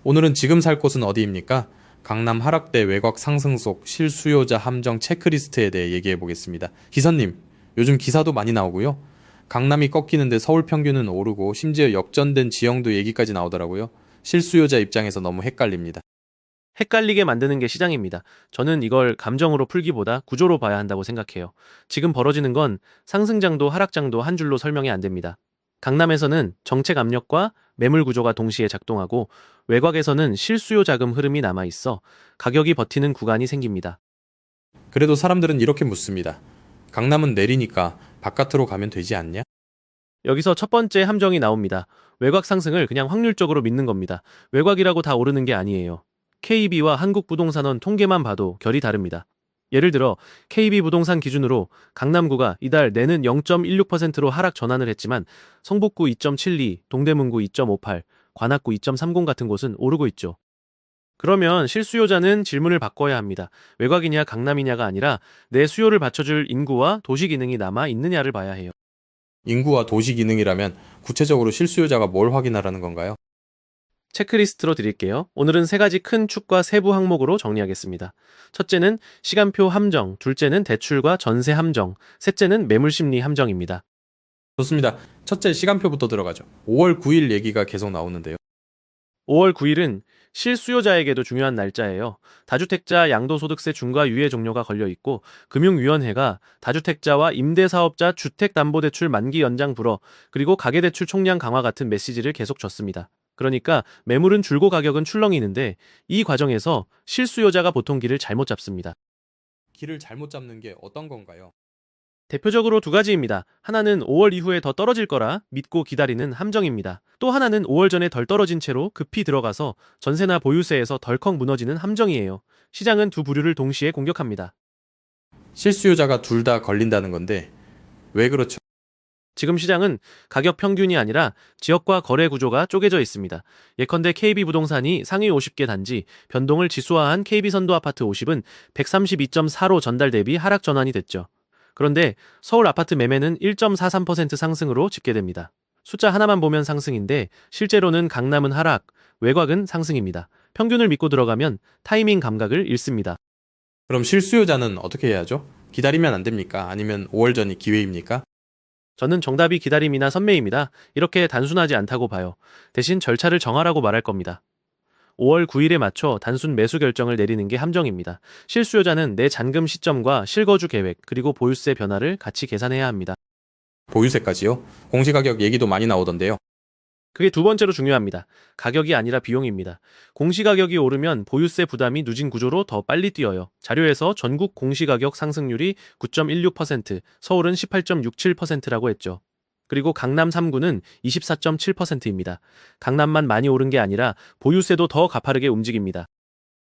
오늘은 지금 살 곳은 어디입니까? 강남 하락대 외곽 상승 속 실수요자 함정 체크리스트에 대해 얘기해 보겠습니다. 기사님, 요즘 기사도 많이 나오고요. 강남이 꺾이는데 서울 평균은 오르고 심지어 역전된 지형도 얘기까지 나오더라고요. 실수요자 입장에서 너무 헷갈립니다. 헷갈리게 만드는 게 시장입니다. 저는 이걸 감정으로 풀기보다 구조로 봐야 한다고 생각해요. 지금 벌어지는 건 상승장도 하락장도 한 줄로 설명이 안 됩니다. 강남에서는 정책 압력과 매물 구조가 동시에 작동하고 외곽에서는 실수요 자금 흐름이 남아 있어 가격이 버티는 구간이 생깁니다. 그래도 사람들은 이렇게 묻습니다. 강남은 내리니까 바깥으로 가면 되지 않냐? 여기서 첫 번째 함정이 나옵니다. 외곽 상승을 그냥 확률적으로 믿는 겁니다. 외곽이라고 다 오르는 게 아니에요. KB와 한국부동산원 통계만 봐도 결이 다릅니다. 예를 들어 KB부동산 기준으로 강남구가 이달 내는 0.16%로 하락 전환을 했지만 성북구 2.72, 동대문구 2.58, 관악구 2.30 같은 곳은 오르고 있죠. 그러면 실수요자는 질문을 바꿔야 합니다. 외곽이냐 강남이냐가 아니라 내 수요를 받쳐줄 인구와 도시 기능이 남아 있느냐를 봐야 해요. 인구와 도시 기능이라면 구체적으로 실수요자가 뭘 확인하라는 건가요? 체크리스트로 드릴게요. 오늘은 세 가지 큰 축과 세부 항목으로 정리하겠습니다. 첫째는 시간표 함정, 둘째는 대출과 전세 함정, 셋째는 매물 심리 함정입니다. 좋습니다. 첫째 시간표부터 들어가죠. 5월 9일 얘기가 계속 나오는데요. 5월 9일은 실수요자에게도 중요한 날짜예요. 다주택자 양도소득세 중과 유예 종료가 걸려 있고 금융위원회가 다주택자와 임대사업자 주택담보대출 만기 연장 불허 그리고 가계대출 총량 강화 같은 메시지를 계속 줬습니다. 그러니까 매물은 줄고 가격은 출렁이는데 이 과정에서 실수요자가 보통 길을 잘못 잡습니다. 길을 잘못 잡는 게 어떤 건가요? 대표적으로 두 가지입니다. 하나는 5월 이후에 더 떨어질 거라 믿고 기다리는 함정입니다. 또 하나는 5월 전에 덜 떨어진 채로 급히 들어가서 전세나 보유세에서 덜컥 무너지는 함정이에요. 시장은 두 부류를 동시에 공격합니다. 실수요자가 둘 다 걸린다는 건데 왜 그렇죠? 지금 시장은 가격 평균이 아니라 지역과 거래 구조가 쪼개져 있습니다. 예컨대 KB부동산이 상위 50개 단지 변동을 지수화한 KB선도아파트 50은 132.4로 전달 대비 하락 전환이 됐죠. 그런데 서울 아파트 매매는 1.43% 상승으로 집계됩니다. 숫자 하나만 보면 상승인데 실제로는 강남은 하락, 외곽은 상승입니다. 평균을 믿고 들어가면 타이밍 감각을 잃습니다. 그럼 실수요자는 어떻게 해야죠? 기다리면 안 됩니까? 아니면 5월 전이 기회입니까? 저는 정답이 기다림이나 선매입니다. 이렇게 단순하지 않다고 봐요. 대신 절차를 정하라고 말할 겁니다. 5월 9일에 맞춰 단순 매수 결정을 내리는 게 함정입니다. 실수요자는 내 잔금 시점과 실거주 계획, 그리고 보유세 변화를 같이 계산해야 합니다. 보유세까지요? 공시가격 얘기도 많이 나오던데요. 그게 두 번째로 중요합니다. 가격이 아니라 비용입니다. 공시가격이 오르면 보유세 부담이 누진 구조로 더 빨리 뛰어요. 자료에서 전국 공시가격 상승률이 9.16%, 서울은 18.67%라고 했죠. 그리고 강남 3구는 24.7%입니다. 강남만 많이 오른 게 아니라 보유세도 더 가파르게 움직입니다.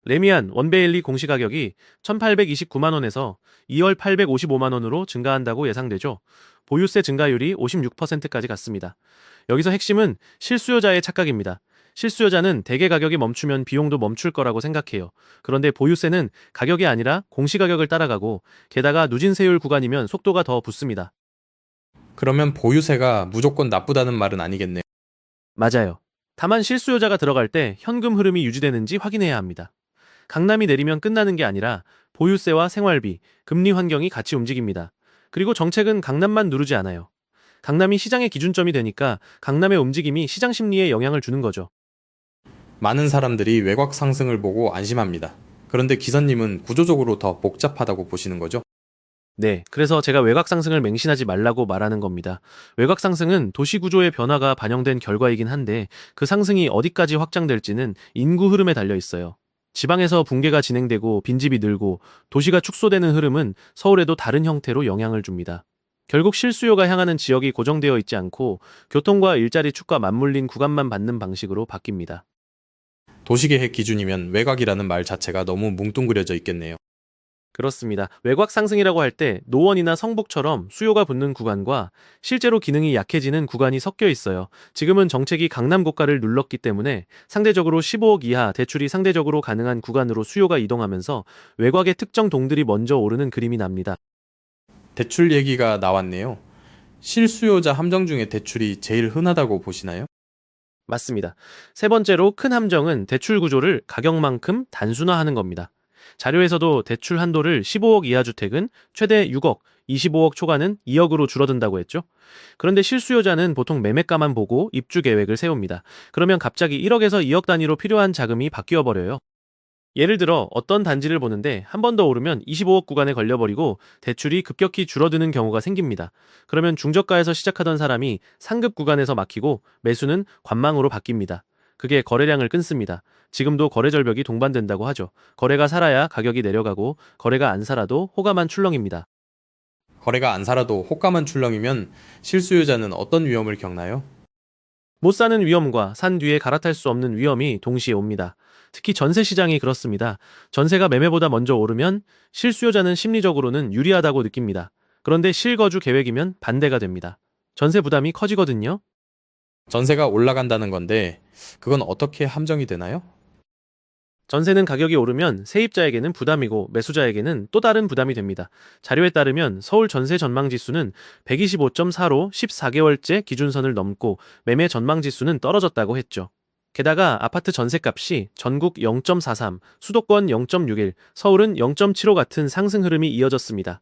레미안 원베일리 공시가격이 1,829만 원에서 2월 855만 원으로 증가한다고 예상되죠. 보유세 증가율이 56%까지 갔습니다. 여기서 핵심은 실수요자의 착각입니다. 실수요자는 대개 가격이 멈추면 비용도 멈출 거라고 생각해요. 그런데 보유세는 가격이 아니라 공시가격을 따라가고 게다가 누진세율 구간이면 속도가 더 붙습니다. 그러면 보유세가 무조건 나쁘다는 말은 아니겠네요. 맞아요. 다만 실수요자가 들어갈 때 현금 흐름이 유지되는지 확인해야 합니다. 강남이 내리면 끝나는 게 아니라 보유세와 생활비, 금리 환경이 같이 움직입니다. 그리고 정책은 강남만 누르지 않아요. 강남이 시장의 기준점이 되니까 강남의 움직임이 시장 심리에 영향을 주는 거죠. 많은 사람들이 외곽 상승을 보고 안심합니다. 그런데 기사님은 구조적으로 더 복잡하다고 보시는 거죠? 네, 그래서 제가 외곽 상승을 맹신하지 말라고 말하는 겁니다. 외곽 상승은 도시 구조의 변화가 반영된 결과이긴 한데 그 상승이 어디까지 확장될지는 인구 흐름에 달려 있어요. 지방에서 붕괴가 진행되고 빈집이 늘고 도시가 축소되는 흐름은 서울에도 다른 형태로 영향을 줍니다. 결국 실수요가 향하는 지역이 고정되어 있지 않고 교통과 일자리 축과 맞물린 구간만 받는 방식으로 바뀝니다. 도시계획 기준이면 외곽이라는 말 자체가 너무 뭉뚱그려져 있겠네요. 그렇습니다. 외곽 상승이라고 할 때 노원이나 성북처럼 수요가 붙는 구간과 실제로 기능이 약해지는 구간이 섞여 있어요. 지금은 정책이 강남 고가를 눌렀기 때문에 상대적으로 15억 이하 대출이 상대적으로 가능한 구간으로 수요가 이동하면서 외곽의 특정 동들이 먼저 오르는 그림이 납니다. 대출 얘기가 나왔네요. 실수요자 함정 중에 대출이 제일 흔하다고 보시나요? 맞습니다. 세 번째로 큰 함정은 대출 구조를 가격만큼 단순화하는 겁니다. 자료에서도 대출 한도를 15억 이하 주택은 최대 6억, 25억 초과는 2억으로 줄어든다고 했죠. 그런데 실수요자는 보통 매매가만 보고 입주 계획을 세웁니다. 그러면 갑자기 1억에서 2억 단위로 필요한 자금이 바뀌어 버려요. 예를 들어 어떤 단지를 보는데 한 번 더 오르면 25억 구간에 걸려버리고 대출이 급격히 줄어드는 경우가 생깁니다. 그러면 중저가에서 시작하던 사람이 상급 구간에서 막히고 매수는 관망으로 바뀝니다. 그게 거래량을 끊습니다. 지금도 거래 절벽이 동반된다고 하죠. 거래가 살아야 가격이 내려가고 거래가 안 살아도 호가만 출렁입니다. 거래가 안 살아도 호가만 출렁이면 실수요자는 어떤 위험을 겪나요? 못 사는 위험과 산 뒤에 갈아탈 수 없는 위험이 동시에 옵니다. 특히 전세 시장이 그렇습니다. 전세가 매매보다 먼저 오르면 실수요자는 심리적으로는 유리하다고 느낍니다. 그런데 실거주 계획이면 반대가 됩니다. 전세 부담이 커지거든요. 전세가 올라간다는 건데 그건 어떻게 함정이 되나요? 전세는 가격이 오르면 세입자에게는 부담이고 매수자에게는 또 다른 부담이 됩니다. 자료에 따르면 서울 전세 전망 지수는 125.4로 14개월째 기준선을 넘고 매매 전망 지수는 떨어졌다고 했죠. 게다가 아파트 전세값이 전국 0.43, 수도권 0.61, 서울은 0.75 같은 상승 흐름이 이어졌습니다.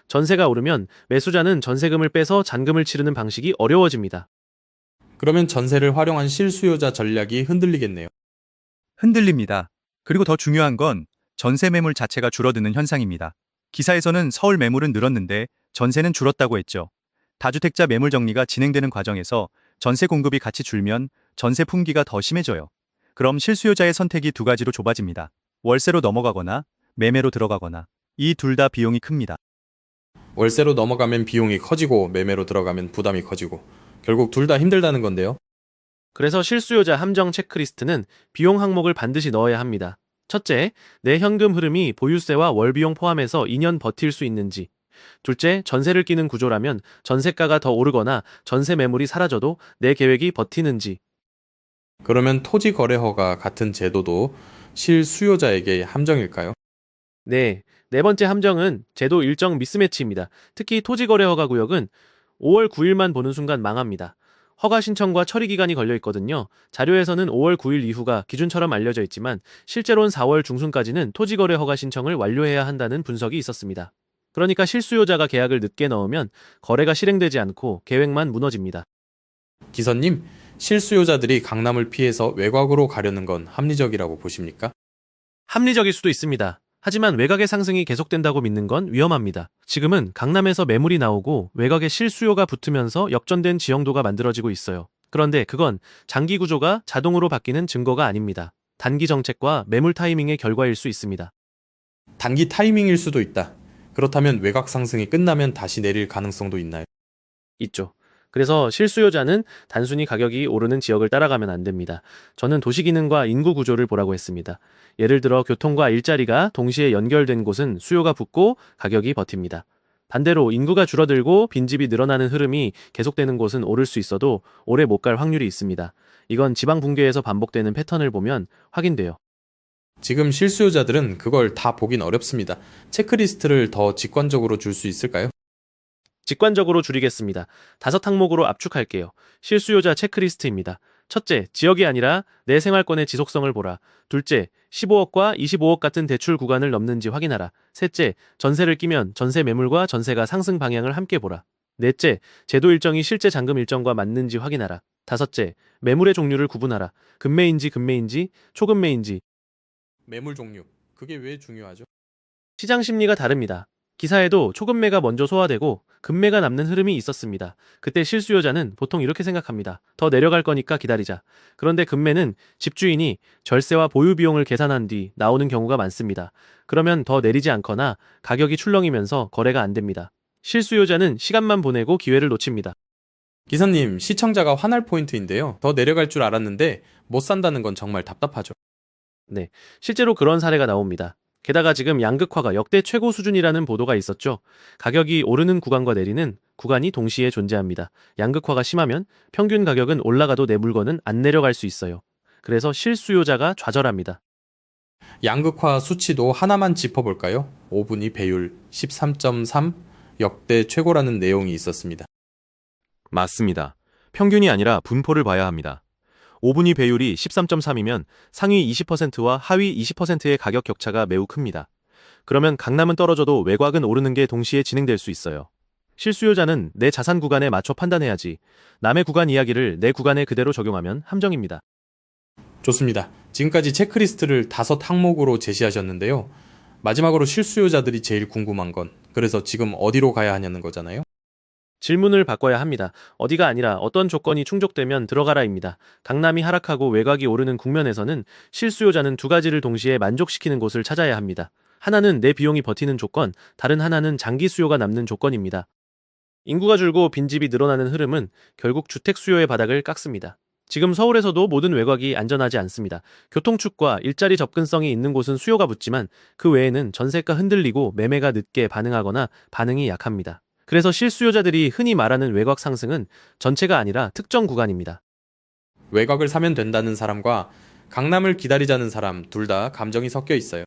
전세가 오르면 매수자는 전세금을 빼서 잔금을 치르는 방식이 어려워집니다. 그러면 전세를 활용한 실수요자 전략이 흔들리겠네요. 흔들립니다. 그리고 더 중요한 건 전세 매물 자체가 줄어드는 현상입니다. 기사에서는 서울 매물은 늘었는데 전세는 줄었다고 했죠. 다주택자 매물 정리가 진행되는 과정에서 전세 공급이 같이 줄면 전세 품귀가 더 심해져요. 그럼 실수요자의 선택이 두 가지로 좁아집니다. 월세로 넘어가거나 매매로 들어가거나. 이 둘 다 비용이 큽니다. 월세로 넘어가면 비용이 커지고 매매로 들어가면 부담이 커지고 결국 둘 다 힘들다는 건데요. 그래서 실수요자 함정 체크리스트는 비용 항목을 반드시 넣어야 합니다. 첫째, 내 현금 흐름이 보유세와 월비용 포함해서 2년 버틸 수 있는지. 둘째, 전세를 끼는 구조라면 전세가가 더 오르거나 전세 매물이 사라져도 내 계획이 버티는지. 그러면 토지 거래 허가 같은 제도도 실수요자에게 함정일까요? 네, 네 번째 함정은 제도 일정 미스매치입니다. 특히 토지거래 허가 구역은 5월 9일만 보는 순간 망합니다. 허가 신청과 처리 기간이 걸려 있거든요. 자료에서는 5월 9일 이후가 기준처럼 알려져 있지만 실제로는 4월 중순까지는 토지거래 허가 신청을 완료해야 한다는 분석이 있었습니다. 그러니까 실수요자가 계약을 늦게 넣으면 거래가 실행되지 않고 계획만 무너집니다. 기사님, 실수요자들이 강남을 피해서 외곽으로 가려는 건 합리적이라고 보십니까? 합리적일 수도 있습니다. 하지만 외곽의 상승이 계속된다고 믿는 건 위험합니다. 지금은 강남에서 매물이 나오고 외곽에 실수요가 붙으면서 역전된 지형도가 만들어지고 있어요. 그런데 그건 장기 구조가 자동으로 바뀌는 증거가 아닙니다. 단기 정책과 매물 타이밍의 결과일 수 있습니다. 단기 타이밍일 수도 있다. 그렇다면 외곽 상승이 끝나면 다시 내릴 가능성도 있나요? 있죠. 그래서 실수요자는 단순히 가격이 오르는 지역을 따라가면 안 됩니다. 저는 도시 기능과 인구 구조를 보라고 했습니다. 예를 들어 교통과 일자리가 동시에 연결된 곳은 수요가 붙고 가격이 버팁니다. 반대로 인구가 줄어들고 빈집이 늘어나는 흐름이 계속되는 곳은 오를 수 있어도 오래 못 갈 확률이 있습니다. 이건 지방 붕괴에서 반복되는 패턴을 보면 확인돼요. 지금 실수요자들은 그걸 다 보긴 어렵습니다. 체크리스트를 더 직관적으로 줄 수 있을까요? 직관적으로 줄이겠습니다. 5항목으로 압축할게요. 실수요자 체크리스트입니다. 첫째, 지역이 아니라 내 생활권의 지속성을 보라. 둘째, 15억과 25억 같은 대출 구간을 넘는지 확인하라. 셋째, 전세를 끼면 전세 매물과 전세가 상승 방향을 함께 보라. 넷째, 제도 일정이 실제 잔금 일정과 맞는지 확인하라. 다섯째, 매물의 종류를 구분하라. 급매인지 초급매인지. 매물 종류. 그게 왜 중요하죠? 시장 심리가 다릅니다. 기사에도 초급매가 먼저 소화되고 급매가 남는 흐름이 있었습니다. 그때 실수요자는 보통 이렇게 생각합니다. 더 내려갈 거니까 기다리자. 그런데 급매는 집주인이 절세와 보유 비용을 계산한 뒤 나오는 경우가 많습니다. 그러면 더 내리지 않거나 가격이 출렁이면서 거래가 안 됩니다. 실수요자는 시간만 보내고 기회를 놓칩니다. 기사님, 시청자가 화날 포인트인데요. 더 내려갈 줄 알았는데 못 산다는 건 정말 답답하죠. 네, 실제로 그런 사례가 나옵니다. 게다가 지금 양극화가 역대 최고 수준이라는 보도가 있었죠. 가격이 오르는 구간과 내리는 구간이 동시에 존재합니다. 양극화가 심하면 평균 가격은 올라가도 내 물건은 안 내려갈 수 있어요. 그래서 실수요자가 좌절합니다. 양극화 수치도 하나만 짚어볼까요? 5분위 배율 13.3 역대 최고라는 내용이 있었습니다. 맞습니다. 평균이 아니라 분포를 봐야 합니다. 5분위 배율이 13.3이면 상위 20%와 하위 20%의 가격 격차가 매우 큽니다. 그러면 강남은 떨어져도 외곽은 오르는 게 동시에 진행될 수 있어요. 실수요자는 내 자산 구간에 맞춰 판단해야지 남의 구간 이야기를 내 구간에 그대로 적용하면 함정입니다. 좋습니다. 지금까지 체크리스트를 5항목으로 제시하셨는데요. 마지막으로 실수요자들이 제일 궁금한 건 그래서 지금 어디로 가야 하냐는 거잖아요. 질문을 바꿔야 합니다. 어디가 아니라 어떤 조건이 충족되면 들어가라입니다. 강남이 하락하고 외곽이 오르는 국면에서는 실수요자는 두 가지를 동시에 만족시키는 곳을 찾아야 합니다. 하나는 내 비용이 버티는 조건, 다른 하나는 장기 수요가 남는 조건입니다. 인구가 줄고 빈집이 늘어나는 흐름은 결국 주택 수요의 바닥을 깎습니다. 지금 서울에서도 모든 외곽이 안전하지 않습니다. 교통축과 일자리 접근성이 있는 곳은 수요가 붙지만 그 외에는 전세가 흔들리고 매매가 늦게 반응하거나 반응이 약합니다. 그래서 실수요자들이 흔히 말하는 외곽 상승은 전체가 아니라 특정 구간입니다. 외곽을 사면 된다는 사람과 강남을 기다리자는 사람 둘 다 감정이 섞여 있어요.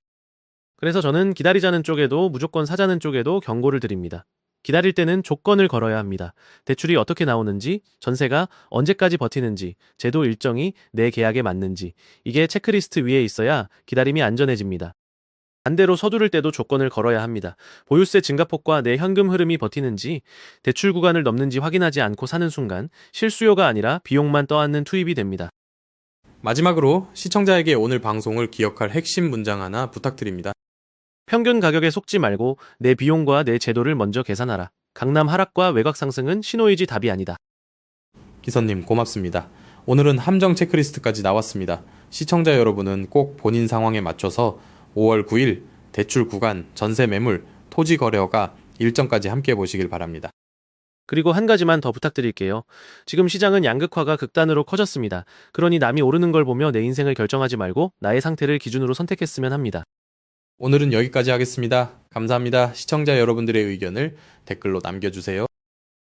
그래서 저는 기다리자는 쪽에도 무조건 사자는 쪽에도 경고를 드립니다. 기다릴 때는 조건을 걸어야 합니다. 대출이 어떻게 나오는지, 전세가 언제까지 버티는지, 제도 일정이 내 계약에 맞는지, 이게 체크리스트 위에 있어야 기다림이 안전해집니다. 반대로 서두를 때도 조건을 걸어야 합니다. 보유세 증가폭과 내 현금 흐름이 버티는지, 대출 구간을 넘는지 확인하지 않고 사는 순간 실수요가 아니라 비용만 떠안는 투입이 됩니다. 마지막으로 시청자에게 오늘 방송을 기억할 핵심 문장 하나 부탁드립니다. 평균 가격에 속지 말고 내 비용과 내 제도를 먼저 계산하라. 강남 하락과 외곽 상승은 신호이지 답이 아니다. 기선님 고맙습니다. 오늘은 함정 체크리스트까지 나왔습니다. 시청자 여러분은 꼭 본인 상황에 맞춰서 5월 9일 대출 구간, 전세 매물, 토지 거래허가 일정까지 함께 보시길 바랍니다. 그리고 한 가지만 더 부탁드릴게요. 지금 시장은 양극화가 극단으로 커졌습니다. 그러니 남이 오르는 걸 보며 내 인생을 결정하지 말고 나의 상태를 기준으로 선택했으면 합니다. 오늘은 여기까지 하겠습니다. 감사합니다. 시청자 여러분들의 의견을 댓글로 남겨주세요.